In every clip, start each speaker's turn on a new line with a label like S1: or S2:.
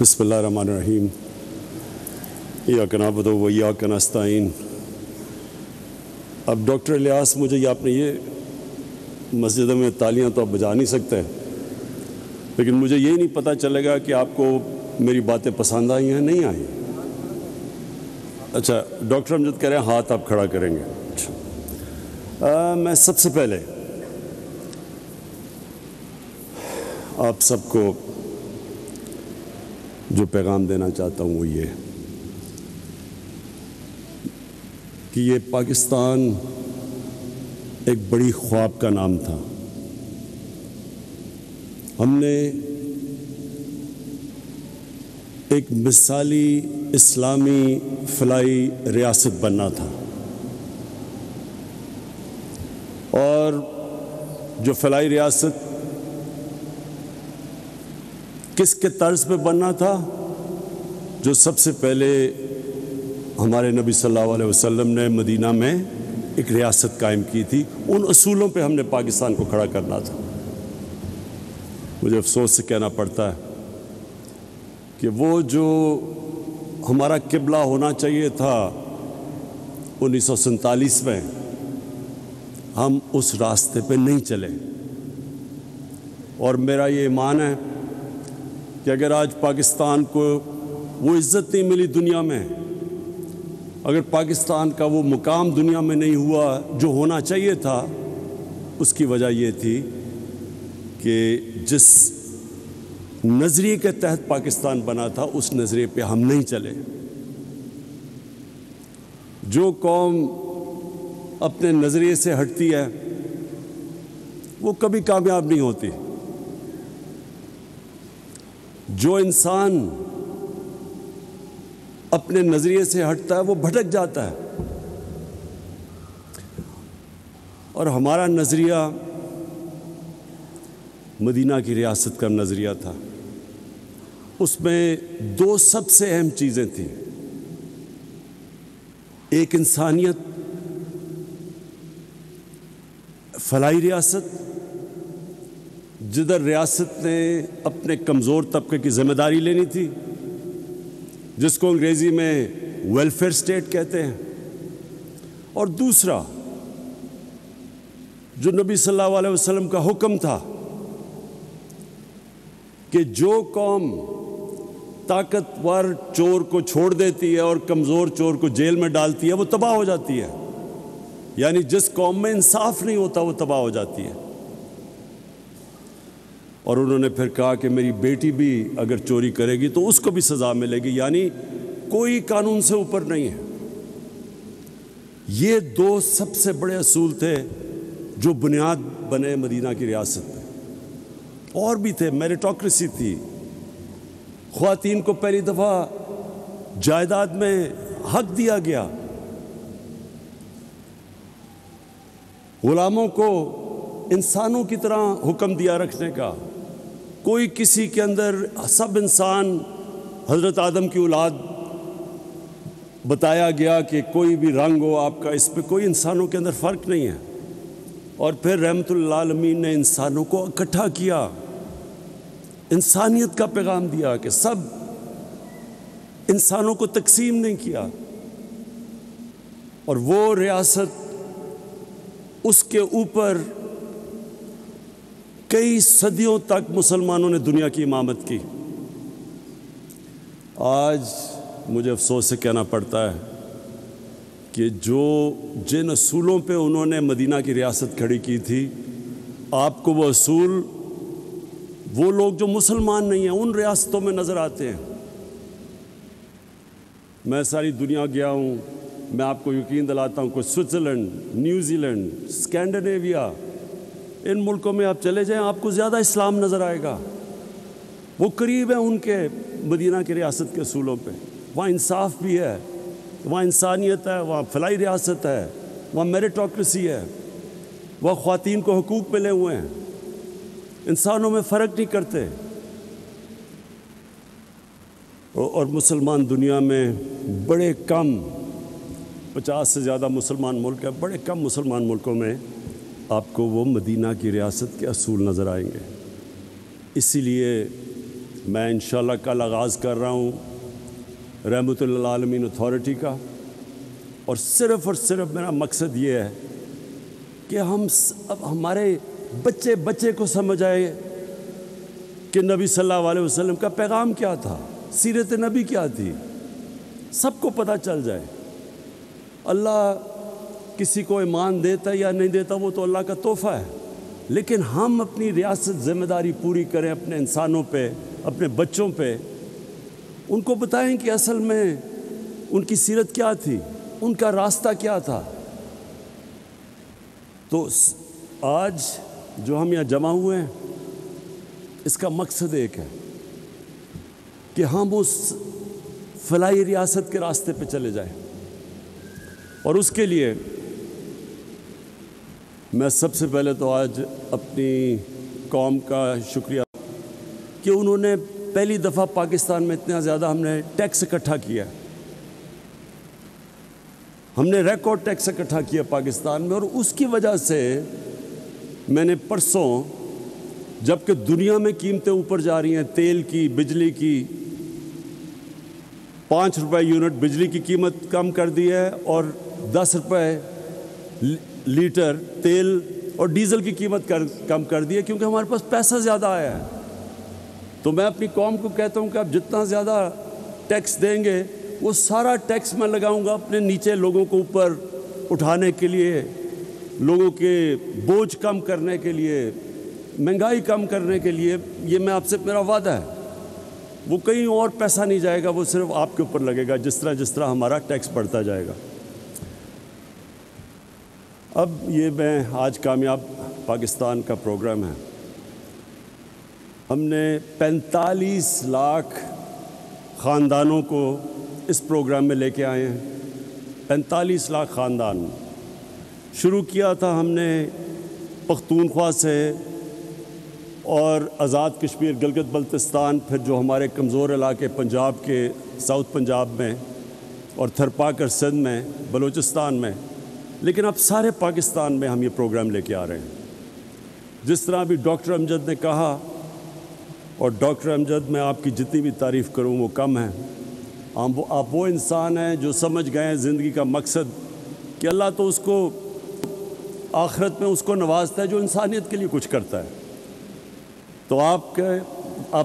S1: بسم اللہ الرحمن الرحیم ایاک نعبد و ایاک نستعین۔ اب ڈاکٹر الیاس، مجھے یہ آپ نے یہ مسجد میں تالیاں تو آپ بجا نہیں سکتے، لیکن مجھے یہ نہیں پتہ چلے گا کہ آپ کو میری باتیں پسند آئی ہیں نہیں آئیں۔ اچھا، ڈاکٹر امجد کہہ رہے ہیں ہاتھ آپ کھڑا کریں گے۔ اچھا، میں سب سے پہلے آپ سب کو جو پیغام دینا چاہتا ہوں وہ یہ کہ یہ پاکستان ایک بڑی خواب کا نام تھا۔ ہم نے ایک مثالی اسلامی فلاحی ریاست بننا تھا، اور جو فلاحی ریاست کس کے طرز پہ بننا تھا؟ جو سب سے پہلے ہمارے نبی صلی اللہ علیہ وسلم نے مدینہ میں ایک ریاست قائم کی تھی، ان اصولوں پہ ہم نے پاکستان کو کھڑا کرنا تھا۔ مجھے افسوس سے کہنا پڑتا ہے کہ وہ جو ہمارا قبلہ ہونا چاہیے تھا 1947 میں، ہم اس راستے پہ نہیں چلے۔ اور میرا یہ ایمان ہے کہ اگر آج پاکستان کو وہ عزت نہیں ملی دنیا میں، اگر پاکستان کا وہ مقام دنیا میں نہیں ہوا جو ہونا چاہیے تھا، اس کی وجہ یہ تھی کہ جس نظریے کے تحت پاکستان بنا تھا اس نظریے پہ ہم نہیں چلے۔ جو قوم اپنے نظریے سے ہٹتی ہے وہ کبھی کامیاب نہیں ہوتی۔ جو انسان اپنے نظریے سے ہٹتا ہے وہ بھٹک جاتا ہے، اور ہمارا نظریہ مدینہ کی ریاست کا نظریہ تھا۔ اس میں دو سب سے اہم چیزیں تھیں، ایک انسانیت، فلاحی ریاست جدھر ریاست نے اپنے کمزور طبقے کی ذمہ داری لینی تھی، جس کو انگریزی میں ویلفیئر اسٹیٹ کہتے ہیں، اور دوسرا جو نبی صلی اللہ علیہ وسلم کا حکم تھا کہ جو قوم طاقتور چور کو چھوڑ دیتی ہے اور کمزور چور کو جیل میں ڈالتی ہے وہ تباہ ہو جاتی ہے، یعنی جس قوم میں انصاف نہیں ہوتا وہ تباہ ہو جاتی ہے۔ اور انہوں نے پھر کہا کہ میری بیٹی بھی اگر چوری کرے گی تو اس کو بھی سزا ملے گی، یعنی کوئی قانون سے اوپر نہیں ہے۔ یہ دو سب سے بڑے اصول تھے جو بنیاد بنے مدینہ کی ریاست میں۔ اور بھی تھے، میریٹوکریسی تھی، خواتین کو پہلی دفعہ جائیداد میں حق دیا گیا، غلاموں کو انسانوں کی طرح حکم دیا رکھنے کا، کوئی کسی کے اندر، سب انسان حضرت آدم کی اولاد بتایا گیا کہ کوئی بھی رنگ ہو آپ کا، اس پہ کوئی انسانوں کے اندر فرق نہیں ہے۔ اور پھر رحمت اللہ عالمین نے انسانوں کو اکٹھا کیا، انسانیت کا پیغام دیا کہ سب انسانوں کو تقسیم نہیں کیا، اور وہ ریاست اس کے اوپر کئی صدیوں تک مسلمانوں نے دنیا کی امامت کی۔ آج مجھے افسوس سے کہنا پڑتا ہے کہ جن اصولوں پہ انہوں نے مدینہ کی ریاست کھڑی کی تھی، آپ کو وہ اصول وہ لوگ جو مسلمان نہیں ہیں ان ریاستوں میں نظر آتے ہیں۔ میں ساری دنیا گیا ہوں، میں آپ کو یقین دلاتا ہوں، کوئی سوئٹزرلینڈ، نیوزی لینڈ، اسکینڈینیویا، ان ملکوں میں آپ چلے جائیں آپ کو زیادہ اسلام نظر آئے گا، وہ قریب ہیں ان کے مدینہ کی ریاست کے اصولوں پہ۔ وہاں انصاف بھی ہے، وہاں انسانیت ہے، وہاں فلاحی ریاست ہے، وہاں میریٹوکریسی ہے، وہاں خواتین کو حقوق ملے ہوئے ہیں، انسانوں میں فرق نہیں کرتے۔ اور مسلمان دنیا میں بڑے کم، 50 سے زیادہ مسلمان ملک ہیں، بڑے کم مسلمان ملکوں میں آپ کو وہ مدینہ کی ریاست کے اصول نظر آئیں گے۔ اسی لیے میں انشاءاللہ کل آغاز کر رہا ہوں رحمت للعالمین اتھارٹی کا، اور صرف میرا مقصد یہ ہے کہ اب ہمارے بچے کو سمجھ آئے کہ نبی صلی اللہ علیہ وسلم کا پیغام کیا تھا، سیرت نبی کیا تھی، سب کو پتہ چل جائے۔ اللہ کسی کو ایمان دیتا یا نہیں دیتا وہ تو اللہ کا تحفہ ہے، لیکن ہم اپنی ریاست ذمہ داری پوری کریں اپنے انسانوں پہ، اپنے بچوں پہ، ان کو بتائیں کہ اصل میں ان کی سیرت کیا تھی، ان کا راستہ کیا تھا۔ تو آج جو ہم یہاں جمع ہوئے ہیں اس کا مقصد ایک ہے کہ ہم اس فلاحی ریاست کے راستے پہ چلے جائیں، اور اس کے لیے میں سب سے پہلے تو آج اپنی قوم کا شکریہ کہ انہوں نے پہلی دفعہ پاکستان میں اتنا زیادہ ہم نے ٹیکس اکٹھا کیا، ہم نے ریکارڈ ٹیکس اکٹھا کیا پاکستان میں، اور اس کی وجہ سے میں نے پرسوں جبکہ دنیا میں قیمتیں اوپر جا رہی ہیں، تیل کی، بجلی کی، 5 روپے یونٹ بجلی کی قیمت کم کر دی ہے، اور 10 روپے لیٹر تیل اور ڈیزل کی قیمت کم کر دی ہے، کیونکہ ہمارے پاس پیسہ زیادہ آیا ہے۔ تو میں اپنی قوم کو کہتا ہوں کہ آپ جتنا زیادہ ٹیکس دیں گے وہ سارا ٹیکس میں لگاؤں گا اپنے نیچے لوگوں کو اوپر اٹھانے کے لیے، لوگوں کے بوجھ کم کرنے کے لیے، مہنگائی کم کرنے کے لیے۔ یہ میں آپ سے میرا وعدہ ہے، وہ کہیں اور پیسہ نہیں جائے گا، وہ صرف آپ کے اوپر لگے گا جس طرح ہمارا ٹیکس بڑھتا جائے گا۔ اب یہ میں آج کامیاب پاکستان کا پروگرام ہے، ہم نے 45 لاکھ خاندانوں کو اس پروگرام میں لے کے آئے ہیں۔ 45 لاکھ خاندان شروع کیا تھا ہم نے پختونخوا سے، اور آزاد کشمیر، گلگت بلتستان، پھر جو ہمارے کمزور علاقے پنجاب کے ساؤتھ پنجاب میں، اور تھرپاکر سندھ میں، بلوچستان میں، لیکن اب سارے پاکستان میں ہم یہ پروگرام لے کے آ رہے ہیں۔ جس طرح بھی ڈاکٹر امجد نے کہا، اور ڈاکٹر امجد میں آپ کی جتنی بھی تعریف کروں وہ کم ہے، آپ وہ انسان ہیں جو سمجھ گئے ہیں زندگی کا مقصد کہ اللہ تو اس کو آخرت میں اس کو نوازتا ہے جو انسانیت کے لیے کچھ کرتا ہے۔ تو آپ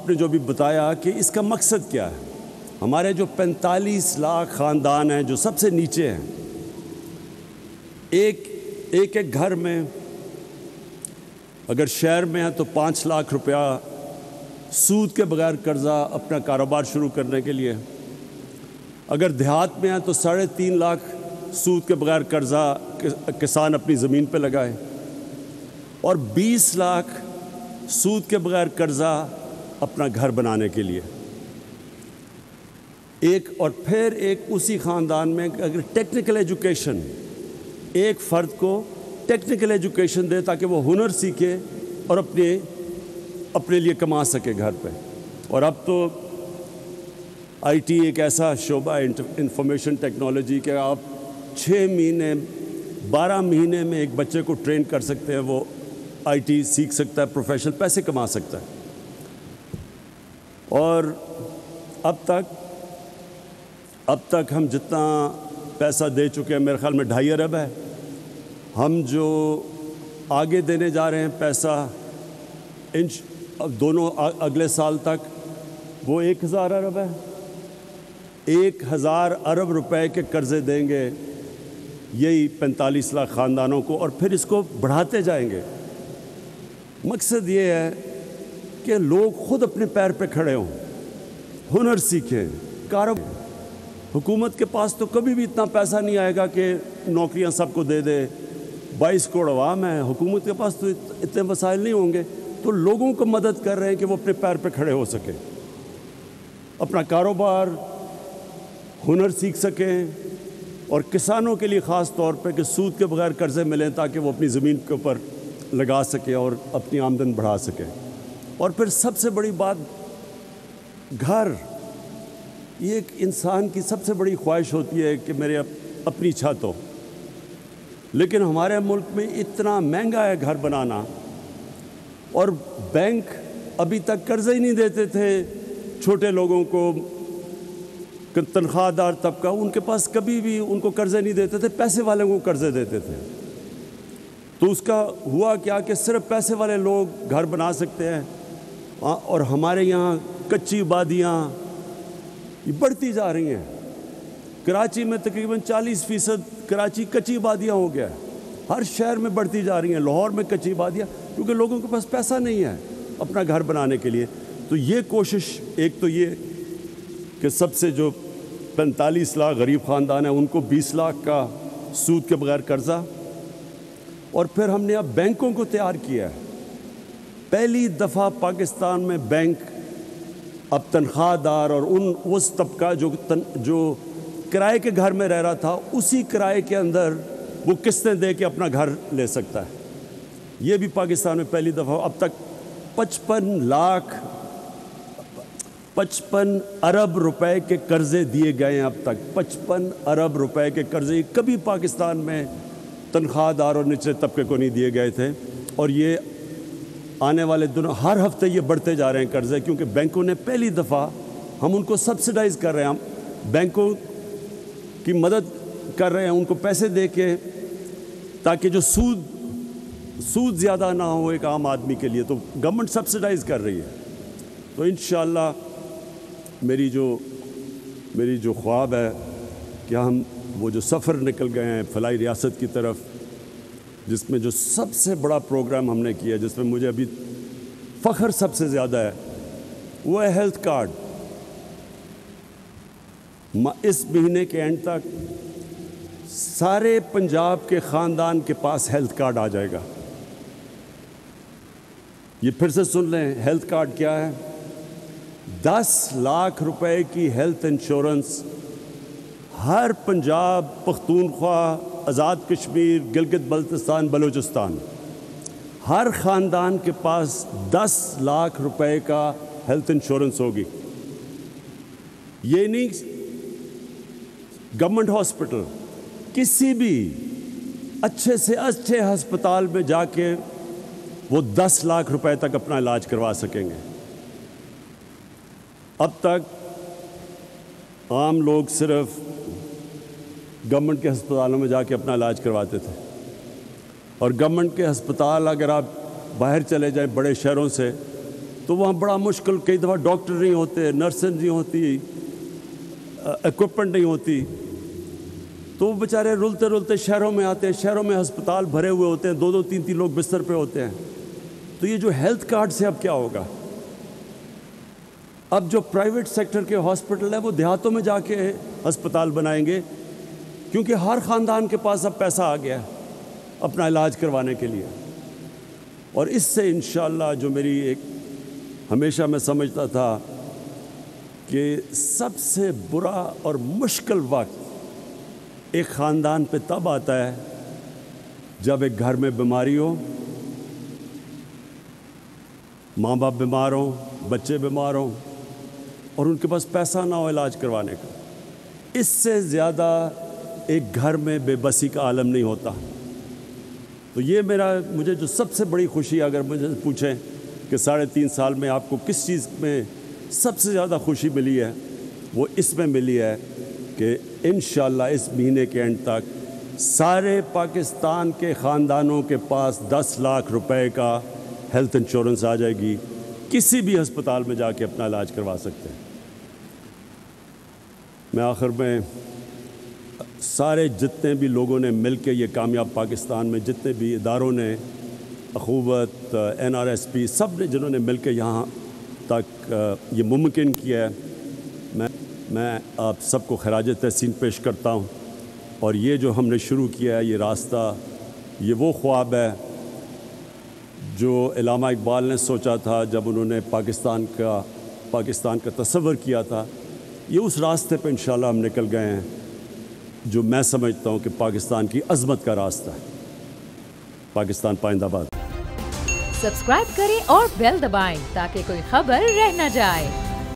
S1: نے جو بھی بتایا کہ اس کا مقصد کیا ہے، ہمارے جو 45 لاکھ خاندان ہیں جو سب سے نیچے ہیں، ایک گھر میں اگر شہر میں ہے تو 5 لاکھ روپیہ سود کے بغیر قرضہ اپنا کاروبار شروع کرنے کے لیے، اگر دیہات میں ہے تو 3.5 لاکھ سود کے بغیر قرضہ کسان اپنی زمین پہ لگائے، اور 20 لاکھ سود کے بغیر قرضہ اپنا گھر بنانے کے لیے۔ اور پھر اسی خاندان میں اگر ٹیکنیکل ایجوکیشن، ایک فرد کو ٹیکنیکل ایجوکیشن دے تاکہ وہ ہنر سیکھے اور اپنے لیے کما سکے گھر پہ۔ اور اب تو آئی ٹی ایک ایسا شعبہ ہے، انفارمیشن ٹیکنالوجی، کہ آپ 6 مہینے 12 مہینے میں ایک بچے کو ٹرین کر سکتے ہیں، وہ آئی ٹی سیکھ سکتا ہے، پروفیشنل پیسے کما سکتا ہے۔ اور اب تک ہم جتنا پیسہ دے چکے ہیں، میرے خیال میں 2.5 ارب ہے۔ ہم جو آگے دینے جا رہے ہیں پیسہ دونوں اگلے سال تک، وہ 1000 ارب ہے۔ 1000 ارب روپے کے قرضے دیں گے یہی 45 لاکھ خاندانوں کو، اور پھر اس کو بڑھاتے جائیں گے۔ مقصد یہ ہے کہ لوگ خود اپنے پیر پہ کھڑے ہوں، ہنر سیکھیں، کاروبار۔ حکومت کے پاس تو کبھی بھی اتنا پیسہ نہیں آئے گا کہ نوکریاں سب کو دے دے۔ 22 کروڑ عوام ہے، حکومت کے پاس تو اتنے وسائل نہیں ہوں گے، تو لوگوں کو مدد کر رہے ہیں کہ وہ اپنے پیر پہ کھڑے ہو سکیں، اپنا کاروبار، ہنر سیکھ سکیں، اور کسانوں کے لیے خاص طور پہ کہ سود کے بغیر قرضے ملیں تاکہ وہ اپنی زمین کے اوپر لگا سکیں اور اپنی آمدن بڑھا سکیں۔ اور پھر سب سے بڑی بات، گھر۔ یہ ایک انسان کی سب سے بڑی خواہش ہوتی ہے کہ میرے اپنی چھت ہو، لیکن ہمارے ملک میں اتنا مہنگا ہے گھر بنانا، اور بینک ابھی تک قرضے ہی نہیں دیتے تھے چھوٹے لوگوں کو, تنخواہ دار طبقہ, ان کے پاس کبھی بھی ان کو قرضے نہیں دیتے تھے, پیسے والوں کو قرضے دیتے تھے. تو اس کا ہوا کیا کہ صرف پیسے والے لوگ گھر بنا سکتے ہیں, اور ہمارے یہاں کچی آبادیاں یہ بڑھتی جا رہی ہیں. کراچی میں تقریباً 40% کراچی کچی آبادیاں ہو گیا ہے. ہر شہر میں بڑھتی جا رہی ہیں. لاہور میں کچی آبادیاں, کیونکہ لوگوں کے پاس پیسہ نہیں ہے اپنا گھر بنانے کے لیے. تو یہ کوشش, ایک تو یہ کہ سب سے جو 45 لاکھ غریب خاندان ہیں ان کو 20 لاکھ کا سود کے بغیر قرضہ, اور پھر ہم نے اب بینکوں کو تیار کیا ہے. پہلی دفعہ پاکستان میں بینک اب تنخواہ دار اور اس طبقہ جو کرائے کے گھر میں رہ رہا تھا, اسی کرائے کے اندر وہ قسطیں دے کے اپنا گھر لے سکتا ہے. یہ بھی پاکستان میں پہلی دفعہ. اب تک 55 ارب روپے کے قرضے دیے گئے ہیں. اب تک 55 ارب روپے کے قرضے کبھی پاکستان میں تنخواہ دار اور نچلے طبقے کو نہیں دیے گئے تھے. اور یہ آنے والے دنوں ہر ہفتے یہ بڑھتے جا رہے ہیں قرضے, کیونکہ بینکوں نے پہلی دفعہ, ہم ان کو سبسڈائز کر رہے ہیں, ہم بینکوں کی مدد کر رہے ہیں ان کو پیسے دے کے, تاکہ جو سود زیادہ نہ ہو ایک عام آدمی کے لیے. تو گورنمنٹ سبسڈائز کر رہی ہے. تو انشاءاللہ میری جو خواب ہے کہ ہم وہ جو سفر نکل گئے ہیں فلاحی ریاست کی طرف, جس میں جو سب سے بڑا پروگرام ہم نے کیا, جس میں مجھے ابھی فخر سب سے زیادہ ہے, وہ ہے ہیلتھ کارڈ. اس مہینے کے اینڈ تک سارے پنجاب کے خاندان کے پاس ہیلتھ کارڈ آ جائے گا. یہ پھر سے سن لیں, ہیلتھ کارڈ کیا ہے؟ 10 لاکھ روپے کی ہیلتھ انشورنس ہر پنجاب, پختونخوا, آزاد کشمیر, گلگت بلتستان, بلوچستان, ہر خاندان کے پاس 10 لاکھ روپے کا ہیلتھ انشورنس ہوگی. یہ نہیں گورنمنٹ ہاسپٹل, کسی بھی اچھے سے اچھے ہسپتال میں جا کے وہ 10 لاکھ روپے تک اپنا علاج کروا سکیں گے. اب تک عام لوگ صرف گورنمنٹ کے ہسپتالوں میں جا کے اپنا علاج کرواتے تھے, اور گورنمنٹ کے ہسپتال اگر آپ باہر چلے جائیں بڑے شہروں سے, تو وہاں بڑا مشکل, کئی دفعہ ڈاکٹر نہیں ہوتے, نرسیں نہیں ہوتی, ایکوپمنٹ نہیں ہوتی, تو وہ بیچارے رلتے شہروں میں آتے ہیں. شہروں میں ہسپتال بھرے ہوئے ہوتے ہیں, 2 3 لوگ بستر پہ ہوتے ہیں. تو یہ جو ہیلتھ کارڈ سے اب کیا ہوگا, اب جو پرائیویٹ سیکٹر کے ہاسپٹل ہیں وہ دیہاتوں میں جا کے ہسپتال بنائیں گے, کیونکہ ہر خاندان کے پاس اب پیسہ آ گیا ہے اپنا علاج کروانے کے لیے. اور اس سے انشاءاللہ جو میری ایک ہمیشہ میں سمجھتا تھا کہ سب سے برا اور مشکل وقت ایک خاندان پہ تب آتا ہے جب ایک گھر میں بیماری ہو, ماں باپ بیمار ہوں, بچے بیمار ہوں, اور ان کے پاس پیسہ نہ ہو علاج کروانے کا. اس سے زیادہ ایک گھر میں بے بسی کا عالم نہیں ہوتا. تو یہ مجھے جو سب سے بڑی خوشی, اگر مجھے پوچھیں کہ 3.5 سال میں آپ کو کس چیز میں سب سے زیادہ خوشی ملی ہے, وہ اس میں ملی ہے کہ انشاءاللہ اس مہینے کے اینڈ تک سارے پاکستان کے خاندانوں کے پاس 10 لاکھ روپے کا ہیلتھ انشورنس آ جائے گی. کسی بھی ہسپتال میں جا کے اپنا علاج کروا سکتے ہیں. میں آخر میں سارے جتنے بھی لوگوں نے مل کے یہ کامیاب پاکستان میں, جتنے بھی اداروں نے, اخوت, NRSP, سب نے جنہوں نے مل کے یہاں تک یہ ممکن کیا ہے, میں آپ سب کو خراج تحسین پیش کرتا ہوں. اور یہ جو ہم نے شروع کیا ہے یہ راستہ, یہ وہ خواب ہے جو علامہ اقبال نے سوچا تھا جب انہوں نے پاکستان کا تصور کیا تھا. یہ اس راستے پہ انشاءاللہ ہم نکل گئے ہیں جو میں سمجھتا ہوں کہ پاکستان کی عظمت کا راستہ ہے. پاکستان پائندہ باد.
S2: سبسکرائب کریں اور بیل دبائیں تاکہ کوئی خبر رہ نہ جائے.